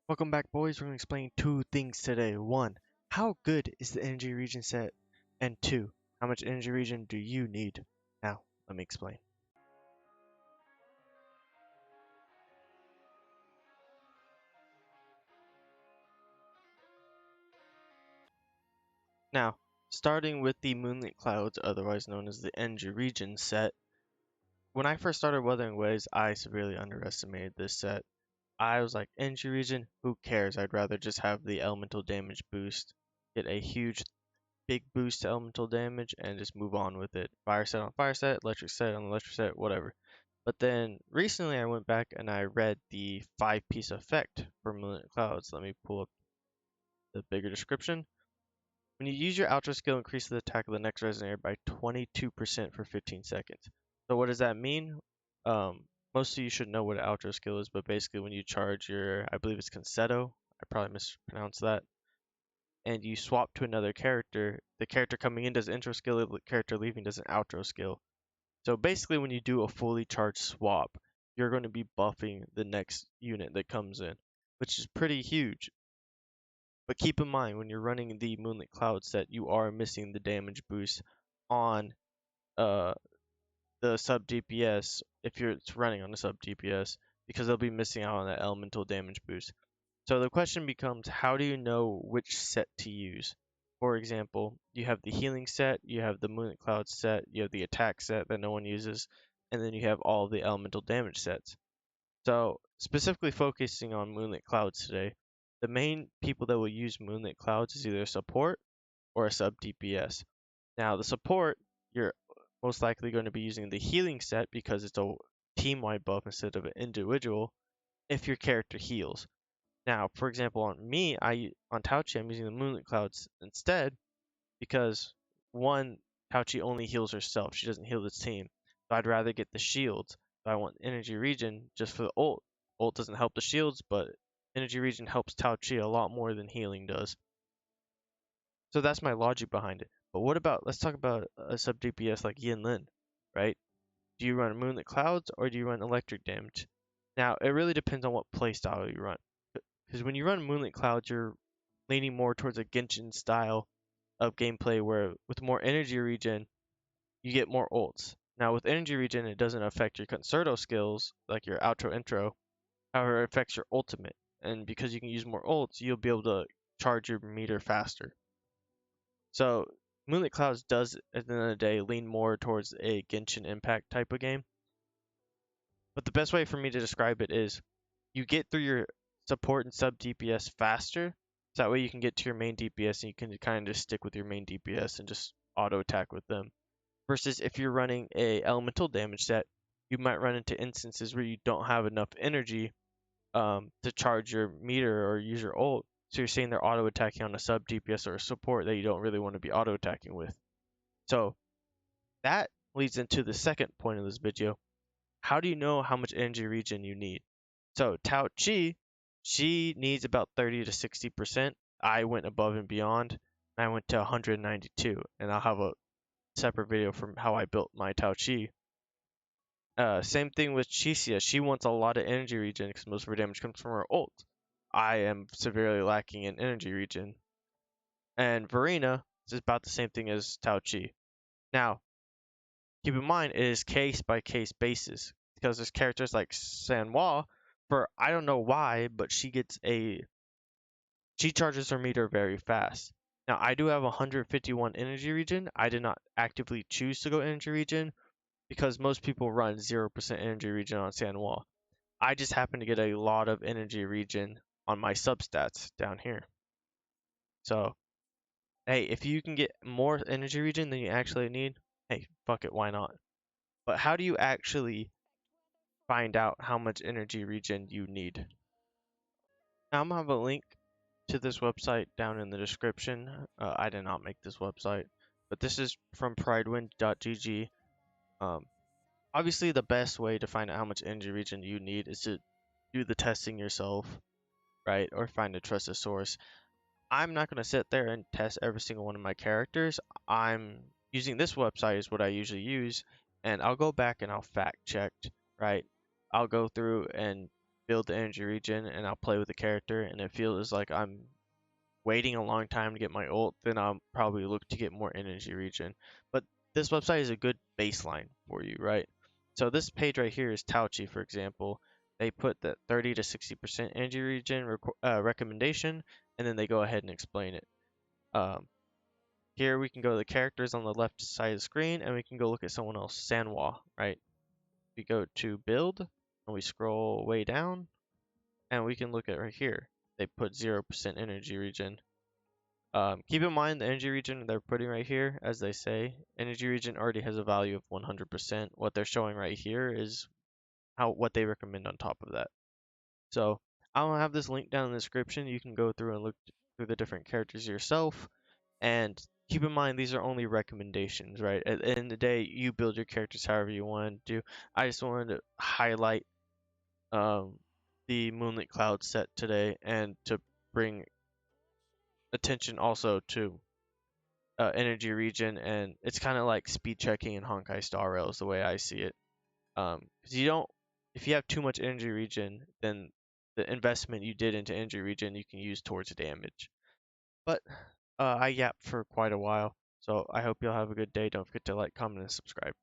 Welcome back, boys. We're going to explain two things today. One, how good is the energy region set? And two, how much energy region do you need? Now, let me explain. Now, starting with the Moonlit Clouds, otherwise known as the energy region set. When I first started Wuthering Waves, I severely underestimated this set. I was like, energy region, who cares? I'd rather just have the elemental damage boost, get a huge big boost to elemental damage and just move on with it. Fire set on fire set, electric set on electric set, whatever. But then recently I went back and I read the 5-piece effect for Moonlit Clouds. Let me pull up the bigger description. When you use your outro skill, increase the attack of the next resonator by 22% for 15 seconds. So what does that mean? Most of you should know what an outro skill is, but basically when you charge your, I believe it's Conceto, I probably mispronounced that, and you swap to another character, the character coming in does intro skill, the character leaving does an outro skill. So basically when you do a fully charged swap, you're going to be buffing the next unit that comes in, which is pretty huge. But keep in mind, when you're running the Moonlit Cloud set, you are missing the damage boost on uh, the sub DPS if you're running on a sub DPS, because they'll be missing out on that elemental damage boost. So the question becomes, how do you know which set to use? For example, you have the healing set, you have the Moonlit Cloud set, you have the attack set that no one uses, and then you have all the elemental damage sets. So specifically focusing on Moonlit Clouds today, the main people that will use Moonlit Clouds is either a support or a sub DPS. Now the support, you're most likely going to be using the healing set because it's a team-wide buff instead of an individual if your character heals. Now, for example, on me, on Tauchi, I'm using the Moonlit Clouds instead because one, Tauchi only heals herself. She doesn't heal the team. So I'd rather get the shields. So I want energy regen just for the ult. Ult doesn't help the shields, but energy regen helps Tauchi a lot more than healing does. So that's my logic behind it. But what about, let's talk about a sub DPS like Yin Lin, right? Do you run Moonlit Clouds or do you run electric damage? Now, it really depends on what playstyle you run. Because when you run Moonlit Clouds, you're leaning more towards a Genshin style of gameplay where with more energy regen, you get more ults. Now, with energy regen, it doesn't affect your Concerto skills, like your outro intro. However, it affects your ultimate. And because you can use more ults, you'll be able to charge your meter faster. So, Moonlit Clouds does, at the end of the day, lean more towards a Genshin Impact type of game. But the best way for me to describe it is you get through your support and sub DPS faster. So that way you can get to your main DPS and you can kind of just stick with your main DPS and just auto attack with them. Versus if you're running a elemental damage set, you might run into instances where you don't have enough energy to charge your meter or use your ult. So you're saying they're auto attacking on a sub DPS or a support that you don't really want to be auto attacking with. So that leads into the second point of this video. How do you know how much energy regen you need? So Tao Chi, she needs about 30 to 60%. I went above and beyond. I went to 192, and I'll have a separate video from how I built my Tao Chi. Same thing with Chisia. She wants a lot of energy regen because most of her damage comes from her ult. I am severely lacking in energy regen. And Verena is about the same thing as Tao Chi. Now, keep in mind, it is case by case basis because there's characters like Sanhua, for I don't know why, but she charges her meter very fast. Now I do have 151 energy regen. I did not actively choose to go energy regen because most people run 0% energy regen on Sanhua. I just happen to get a lot of energy regen on my substats down here. So, hey, if you can get more energy regen than you actually need, hey, fuck it, why not? But how do you actually find out how much energy regen you need? Now I'm gonna have a link to this website down in the description. I did not make this website, but this is from pridewind.gg. Um, Obviously, the best way to find out how much energy regen you need is to do the testing yourself, right? Or find a trusted source. I'm not going to sit there and test every single one of my characters. I'm using this website is what I usually use, and I'll go back and I'll fact check, right? I'll go through and build the energy regen and I'll play with the character and it feels like I'm waiting a long time to get my ult, then I'll probably look to get more energy regen. But this website is a good baseline for you, right? So this page right here is Tauchi, for example. They put the 30 to 60% energy regen recommendation, and then they go ahead and explain it. Here we can go to the characters on the left side of the screen, and we can go look at someone else, Sanwa, right? We go to build, and we scroll way down, and we can look at right here. They put 0% energy regen. Keep in mind the energy regen they're putting right here, as they say, energy regen already has a value of 100%. What they're showing right here is what they recommend on top of that. So I'll have this link down in the description. You can go through and look through the different characters yourself. And keep in mind these are only recommendations, right? At the end of the day, you build your characters however you want to do. I just wanted to highlight the Moonlit Cloud set today and to bring attention also to energy regen, and it's kind of like speed checking in Honkai Star Rail the way I see it. Because you don't, if you have too much energy regen, then the investment you did into energy regen you can use towards damage. But I yapped for quite a while, so I hope you'll have a good day. Don't forget to like, comment, and subscribe.